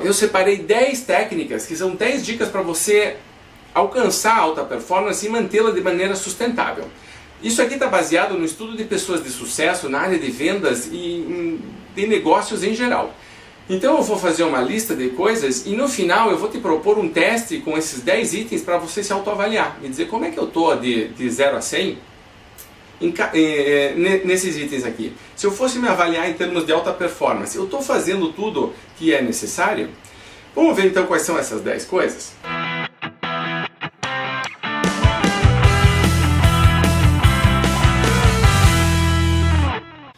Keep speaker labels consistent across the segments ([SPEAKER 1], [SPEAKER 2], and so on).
[SPEAKER 1] eu separei 10 técnicas, que são 10 dicas para você alcançar a alta performance e mantê-la de maneira sustentável. Isso aqui está baseado no estudo de pessoas de sucesso na área de vendas e de negócios em geral. Então eu vou fazer uma lista de coisas e no final eu vou te propor um teste com esses 10 itens para você se autoavaliar e dizer como é que eu estou de 0 a 100 nesses itens aqui. Se eu fosse me avaliar em termos de alta performance, eu estou fazendo tudo que é necessário? Vamos ver então quais são essas 10 coisas?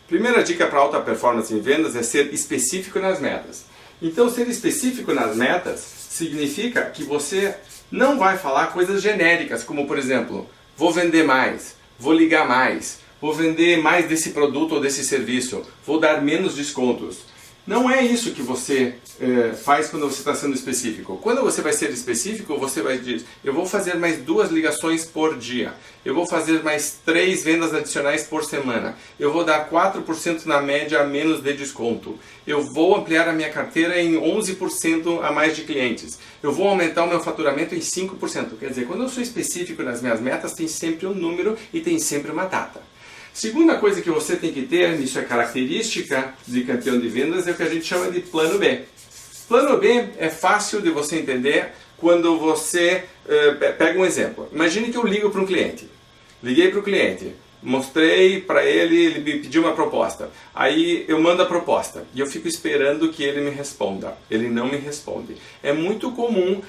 [SPEAKER 1] Primeira dica para alta performance em vendas é ser específico nas metas. Então, ser específico nas metas significa que você não vai falar coisas genéricas, como por exemplo, vou vender mais, vou ligar mais, vou vender mais desse produto ou desse serviço, vou dar menos descontos. Não é isso que você faz quando você está sendo específico. Quando você vai ser específico, você vai dizer, eu vou fazer mais 2 ligações por dia, eu vou fazer mais 3 vendas adicionais por semana, eu vou dar 4% na média a menos de desconto, eu vou ampliar a minha carteira em 11% a mais de clientes, eu vou aumentar o meu faturamento em 5%. Quer dizer, quando eu sou específico nas minhas metas, tem sempre um número e tem sempre uma data. Segunda coisa que você tem que ter, isso é característica de campeão de vendas, é o que a gente chama de plano B. Plano B é fácil de você entender quando você pega um exemplo. Imagine que eu ligo para um cliente. Liguei para o cliente, mostrei para ele, ele me pediu uma proposta. Aí eu mando a proposta e eu fico esperando que ele me responda. Ele não me responde. É muito comum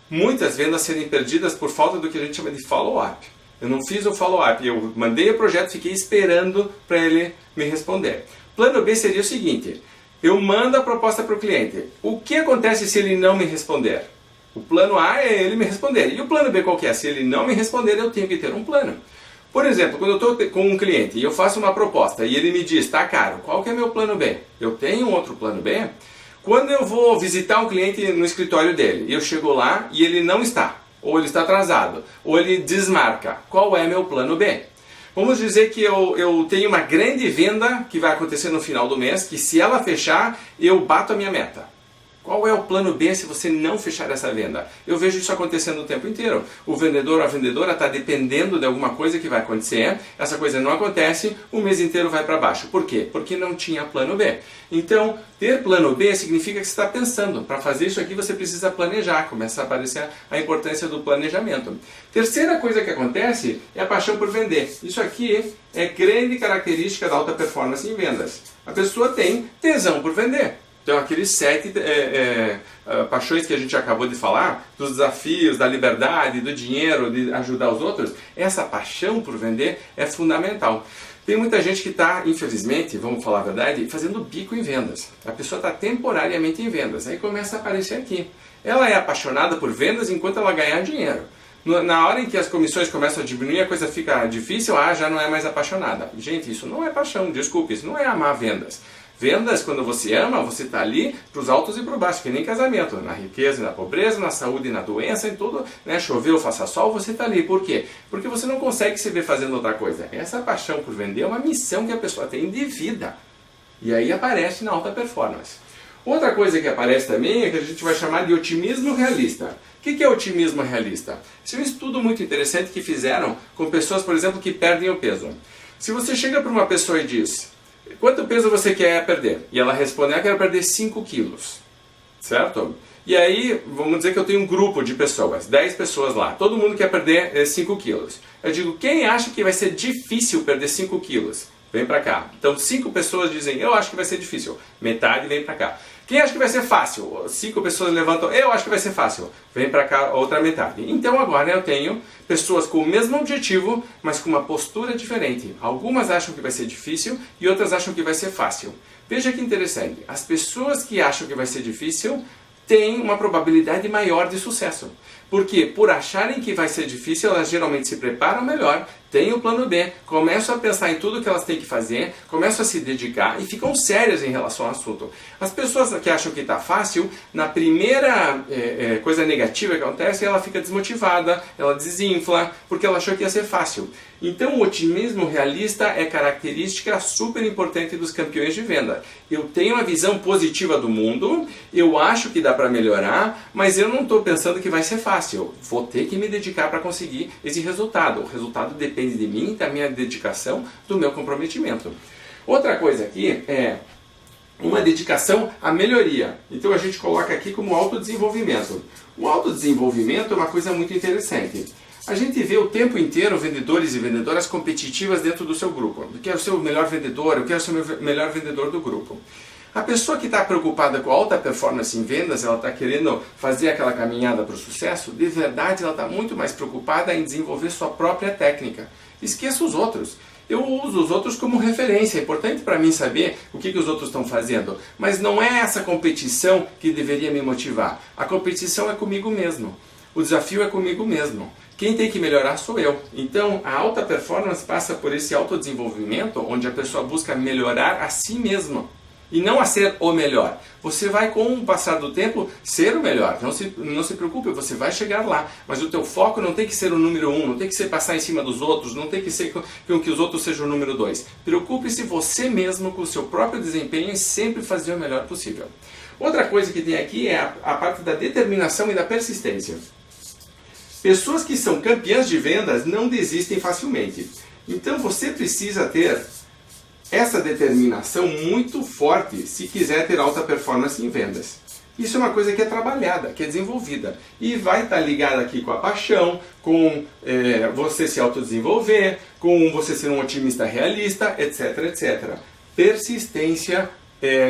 [SPEAKER 1] muitas vendas serem perdidas por falta do que a gente chama de follow-up. Eu não fiz o follow-up, eu mandei o projeto, fiquei esperando para ele me responder. Plano B seria o seguinte, eu mando a proposta para o cliente. O que acontece se ele não me responder? O plano A é ele me responder. E o plano B qual que é? Se ele não me responder, eu tenho que ter um plano. Por exemplo, quando eu estou com um cliente e eu faço uma proposta e ele me diz, tá caro, qual que é meu plano B? Eu tenho um outro plano B? Quando eu vou visitar um cliente no escritório dele, e eu chego lá e ele não está, ou ele está atrasado, ou ele desmarca. Qual é meu plano B? Vamos dizer que eu tenho uma grande venda que vai acontecer no final do mês, que se ela fechar, eu bato a minha meta. Qual é o plano B se você não fechar essa venda? Eu vejo isso acontecendo o tempo inteiro. O vendedor ou a vendedora está dependendo de alguma coisa que vai acontecer, essa coisa não acontece, o mês inteiro vai para baixo. Por quê? Porque não tinha plano B. Então, ter plano B significa que você está pensando. Para fazer isso aqui você precisa planejar, começa a aparecer a importância do planejamento. Terceira coisa que acontece é a paixão por vender. Isso aqui é grande característica da alta performance em vendas. A pessoa tem tesão por vender. Então, aqueles 7 paixões que a gente acabou de falar, dos desafios, da liberdade, do dinheiro, de ajudar os outros, essa paixão por vender é fundamental. Tem muita gente que está, infelizmente, vamos falar a verdade, fazendo bico em vendas. A pessoa está temporariamente em vendas, aí começa a aparecer aqui. Ela é apaixonada por vendas enquanto ela ganhar dinheiro. Na hora em que as comissões começam a diminuir, a coisa fica difícil, já não é mais apaixonada. Gente, isso não é paixão, desculpe, isso não é amar vendas. Vendas, quando você ama, você está ali para os altos e para os baixos, que nem casamento, na riqueza e na pobreza, na saúde e na doença, em tudo, né? Choveu, faça sol, você está ali. Por quê? Porque você não consegue se ver fazendo outra coisa. Essa paixão por vender é uma missão que a pessoa tem de vida. E aí aparece na alta performance. Outra coisa que aparece também é que a gente vai chamar de otimismo realista. O que é otimismo realista? Isso é um estudo muito interessante que fizeram com pessoas, por exemplo, que perdem o peso. Se você chega para uma pessoa e diz, quanto peso você quer perder? E ela responde, eu quero perder 5 quilos. Certo? E aí, vamos dizer que eu tenho um grupo de pessoas, 10 pessoas lá. Todo mundo quer perder 5 quilos. Eu digo, quem acha que vai ser difícil perder 5 quilos? Vem pra cá. Então 5 pessoas dizem, eu acho que vai ser difícil. Metade vem pra cá. Quem acha que vai ser fácil? 5 pessoas levantam, eu acho que vai ser fácil. Vem pra cá, outra metade. Então agora eu tenho pessoas com o mesmo objetivo, mas com uma postura diferente. Algumas acham que vai ser difícil e outras acham que vai ser fácil. Veja que interessante. As pessoas que acham que vai ser difícil têm uma probabilidade maior de sucesso. Porque por acharem que vai ser difícil, elas geralmente se preparam melhor, tem o plano B, começam a pensar em tudo que elas têm que fazer, começam a se dedicar e ficam sérias em relação ao assunto. As pessoas que acham que está fácil, na primeira coisa negativa que acontece, ela fica desmotivada, ela desinfla, porque ela achou que ia ser fácil. Então o otimismo realista é característica super importante dos campeões de venda. Eu tenho uma visão positiva do mundo, eu acho que dá para melhorar, mas eu não estou pensando que vai ser fácil. Vou ter que me dedicar para conseguir esse resultado. O resultado depende de mim, da minha dedicação, do meu comprometimento. Outra coisa aqui é uma dedicação à melhoria. Então a gente coloca aqui como autodesenvolvimento. O autodesenvolvimento é uma coisa muito interessante. A gente vê o tempo inteiro vendedores e vendedoras competitivas dentro do seu grupo. Eu quero ser o melhor vendedor, eu quero ser o melhor vendedor do grupo. A pessoa que está preocupada com alta performance em vendas, ela está querendo fazer aquela caminhada para o sucesso, de verdade ela está muito mais preocupada em desenvolver sua própria técnica. Esqueça os outros. Eu uso os outros como referência, é importante para mim saber o que os outros estão fazendo, mas não é essa competição que deveria me motivar. A competição é comigo mesmo, o desafio é comigo mesmo. Quem tem que melhorar sou eu. Então, a alta performance passa por esse autodesenvolvimento, onde a pessoa busca melhorar a si mesma e não a ser o melhor. Você vai, com o passar do tempo, ser o melhor. Não se preocupe, você vai chegar lá. Mas o teu foco não tem que ser o número 1, não tem que ser passar em cima dos outros, não tem que ser com que os outros sejam o número 2. Preocupe-se você mesmo com o seu próprio desempenho e sempre fazer o melhor possível. Outra coisa que tem aqui é a parte da determinação e da persistência. Pessoas que são campeãs de vendas não desistem facilmente. Então você precisa ter essa determinação muito forte se quiser ter alta performance em vendas. Isso é uma coisa que é trabalhada, que é desenvolvida. E vai estar ligada aqui com a paixão, com você se autodesenvolver, com você ser um otimista realista, etc, etc. Persistência,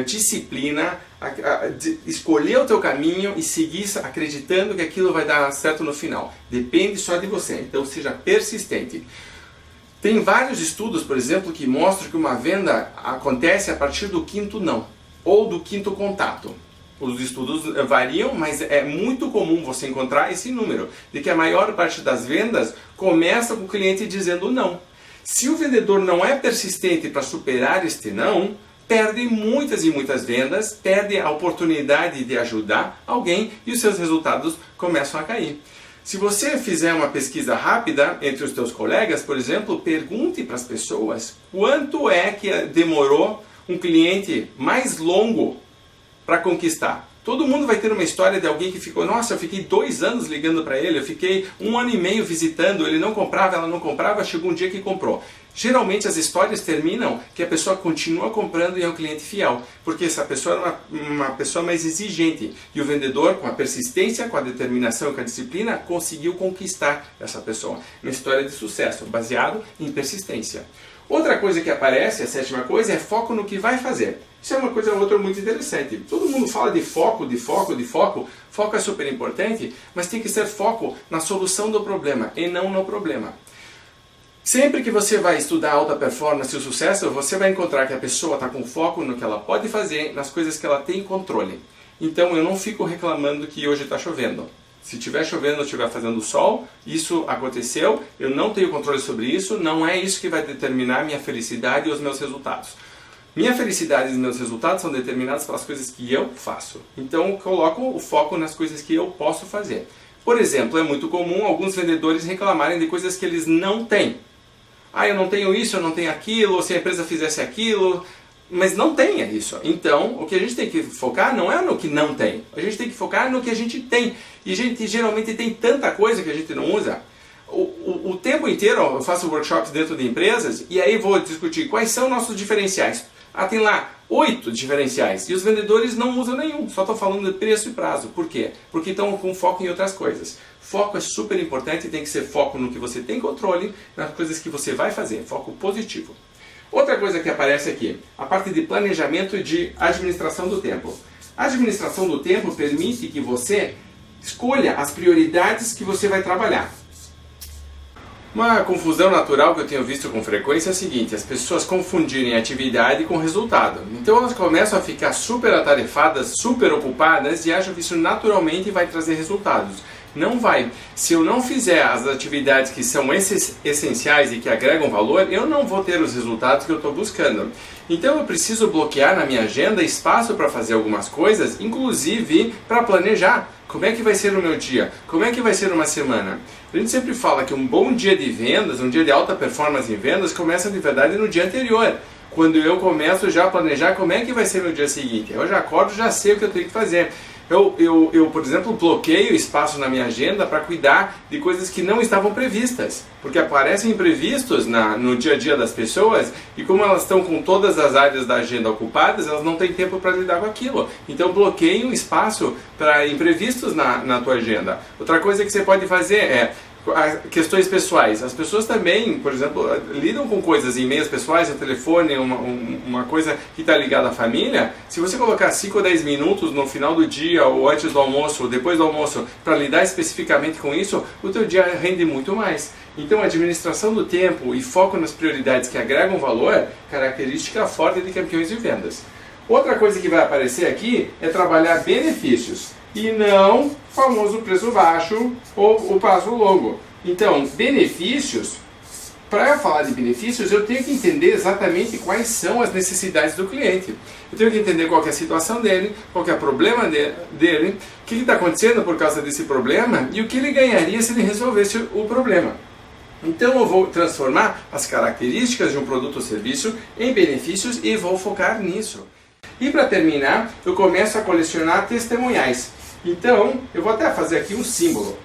[SPEAKER 1] disciplina, escolher o teu caminho e seguir acreditando que aquilo vai dar certo no final. Depende só de você, então seja persistente. Tem vários estudos, por exemplo, que mostram que uma venda acontece a partir do 5º não, ou do 5º contato. Os estudos variam, mas é muito comum você encontrar esse número, de que a maior parte das vendas começa com o cliente dizendo não. Se o vendedor não é persistente para superar este não, perde muitas e muitas vendas, perde a oportunidade de ajudar alguém e os seus resultados começam a cair. Se você fizer uma pesquisa rápida entre os teus colegas, por exemplo, pergunte para as pessoas quanto é que demorou um cliente mais longo para conquistar. Todo mundo vai ter uma história de alguém que ficou, nossa, eu fiquei 2 anos ligando para ele, eu fiquei 1 ano e meio visitando, ele não comprava, ela não comprava, chegou um dia que comprou. Geralmente as histórias terminam que a pessoa continua comprando e é um cliente fiel, porque essa pessoa é uma pessoa mais exigente e o vendedor, com a persistência, com a determinação e com a disciplina, conseguiu conquistar essa pessoa. Uma história de sucesso, baseado em persistência. Outra coisa que aparece, a 7ª coisa, é foco no que vai fazer. Isso é uma coisa outra muito interessante. Todo mundo fala de foco, de foco, de foco. Foco é super importante, mas tem que ser foco na solução do problema e não no problema. Sempre que você vai estudar alta performance e o sucesso, você vai encontrar que a pessoa está com foco no que ela pode fazer, nas coisas que ela tem controle. Então eu não fico reclamando que hoje está chovendo. Se estiver chovendo ou estiver fazendo sol, isso aconteceu, eu não tenho controle sobre isso, não é isso que vai determinar minha felicidade e os meus resultados. Minha felicidade e os meus resultados são determinados pelas coisas que eu faço. Então eu coloco o foco nas coisas que eu posso fazer. Por exemplo, é muito comum alguns vendedores reclamarem de coisas que eles não têm. Ah, eu não tenho isso, eu não tenho aquilo, ou se a empresa fizesse aquilo, mas não tenha isso. Então, o que a gente tem que focar não é no que não tem, a gente tem que focar no que a gente tem. E a gente geralmente tem tanta coisa que a gente não usa. O tempo inteiro eu faço workshops dentro de empresas e aí vou discutir quais são nossos diferenciais. Ah, tem lá 8 diferenciais e os vendedores não usam nenhum, só estão falando de preço e prazo. Por quê? Porque estão com foco em outras coisas. Foco é super importante, tem que ser foco no que você tem controle, nas coisas que você vai fazer, foco positivo. Outra coisa que aparece aqui, a parte de planejamento e de administração do tempo. A administração do tempo permite que você escolha as prioridades que você vai trabalhar. Uma confusão natural que eu tenho visto com frequência é a seguinte: as pessoas confundirem atividade com resultado. Então elas começam a ficar super atarefadas, super ocupadas e acham que isso naturalmente vai trazer resultados. Não vai. Se eu não fizer as atividades que são essenciais e que agregam valor, eu não vou ter os resultados que eu estou buscando. Então eu preciso bloquear na minha agenda espaço para fazer algumas coisas, inclusive para planejar. Como é que vai ser o meu dia? Como é que vai ser uma semana? A gente sempre fala que um bom dia de vendas, um dia de alta performance em vendas, começa de verdade no dia anterior. Quando eu começo já a planejar como é que vai ser meu dia seguinte. Eu já acordo, já sei o que eu tenho que fazer. Eu, por exemplo, bloqueio espaço na minha agenda para cuidar de coisas que não estavam previstas. Porque aparecem imprevistos no dia a dia das pessoas e como elas estão com todas as áreas da agenda ocupadas, elas não têm tempo para lidar com aquilo. Então bloqueie um espaço para imprevistos na tua agenda. Outra coisa que você pode fazer é questões pessoais. As pessoas também, por exemplo, lidam com coisas em e-mails pessoais, no telefone, uma coisa que está ligada à família. Se você colocar 5 ou 10 minutos no final do dia, ou antes do almoço, ou depois do almoço, para lidar especificamente com isso, o teu dia rende muito mais. Então, administração do tempo e foco nas prioridades que agregam valor, característica forte de campeões de vendas. Outra coisa que vai aparecer aqui é trabalhar benefícios e não o famoso preço baixo ou o prazo longo. Então, benefícios, para falar de benefícios, eu tenho que entender exatamente quais são as necessidades do cliente. Eu tenho que entender qual que é a situação dele, qual que é o problema dele, o que está acontecendo por causa desse problema e o que ele ganharia se ele resolvesse o problema. Então eu vou transformar as características de um produto ou serviço em benefícios e vou focar nisso. E para terminar, eu começo a colecionar testemunhais. Então, eu vou até fazer aqui um símbolo.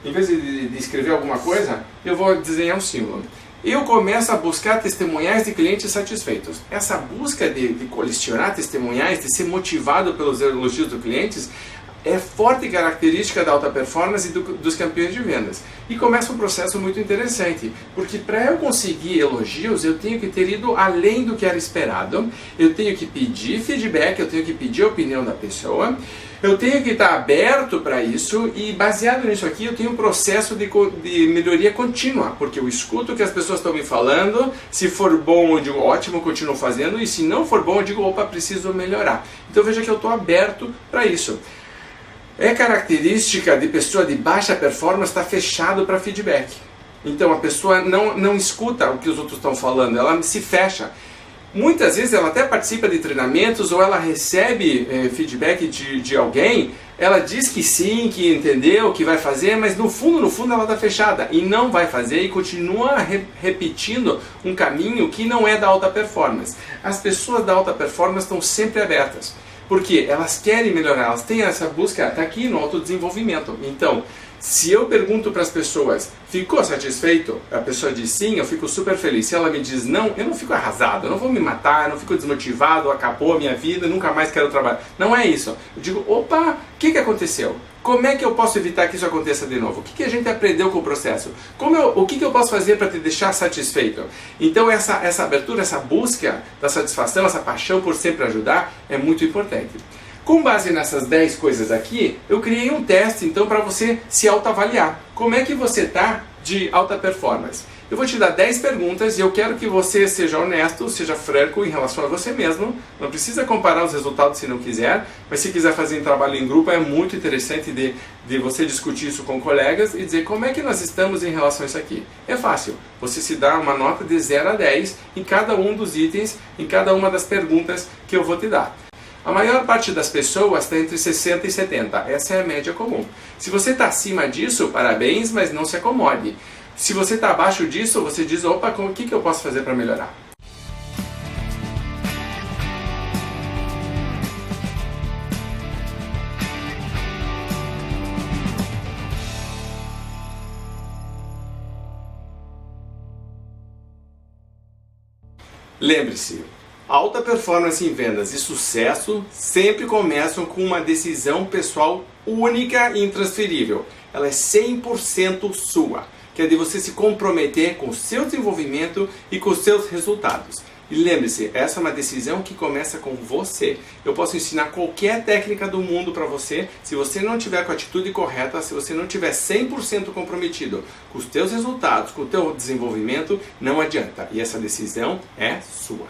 [SPEAKER 1] Em vez de escrever alguma coisa, eu vou desenhar um símbolo. Eu começo a buscar testemunhais de clientes satisfeitos. Essa busca de colecionar testemunhais, de ser motivado pelos elogios dos clientes, é forte característica da alta performance e dos campeões de vendas. E começa um processo muito interessante, porque para eu conseguir elogios, eu tenho que ter ido além do que era esperado, eu tenho que pedir feedback, eu tenho que pedir a opinião da pessoa, eu tenho que estar aberto para isso e baseado nisso aqui eu tenho um processo de melhoria contínua, porque eu escuto o que as pessoas estão me falando, se for bom eu digo ótimo, continuo fazendo, e se não for bom eu digo opa, preciso melhorar. Então veja que eu estou aberto para isso. É característica de pessoa de baixa performance estar fechado para feedback. Então a pessoa não escuta o que os outros estão falando, ela se fecha. Muitas vezes ela até participa de treinamentos ou ela recebe feedback de alguém, ela diz que sim, que entendeu, que vai fazer, mas no fundo ela está fechada e não vai fazer e continua repetindo um caminho que não é da alta performance. As pessoas da alta performance estão sempre abertas. Porque elas querem melhorar, elas têm essa busca, está aqui no autodesenvolvimento. Então, se eu pergunto para as pessoas, ficou satisfeito? A pessoa diz sim, eu fico super feliz. Se ela me diz não, eu não fico arrasado, eu não vou me matar, eu não fico desmotivado, acabou a minha vida, nunca mais quero trabalhar. Não é isso. Eu digo, opa, o que aconteceu? Como é que eu posso evitar que isso aconteça de novo? O que a gente aprendeu com o processo? O que eu posso fazer para te deixar satisfeito? Então essa abertura, essa busca da satisfação, essa paixão por sempre ajudar é muito importante. Com base nessas 10 coisas aqui, eu criei um teste então para você se autoavaliar. Como é que você está de alta performance? Eu vou te dar 10 perguntas e eu quero que você seja honesto, seja franco em relação a você mesmo. Não precisa comparar os resultados se não quiser, mas se quiser fazer um trabalho em grupo é muito interessante de você discutir isso com colegas e dizer como é que nós estamos em relação a isso aqui. É fácil, você se dá uma nota de 0 a 10 em cada um dos itens, em cada uma das perguntas que eu vou te dar. A maior parte das pessoas está entre 60 e 70, essa é a média comum. Se você está acima disso, parabéns, mas não se acomode. Se você está abaixo disso, você diz, opa, o que eu posso fazer para melhorar? Lembre-se, alta performance em vendas e sucesso sempre começam com uma decisão pessoal única e intransferível. Ela é 100% sua. Que é de você se comprometer com o seu desenvolvimento e com os seus resultados. E lembre-se, essa é uma decisão que começa com você. Eu posso ensinar qualquer técnica do mundo para você, se você não tiver com a atitude correta, se você não tiver 100% comprometido com os teus resultados, com o teu desenvolvimento, não adianta. E essa decisão é sua.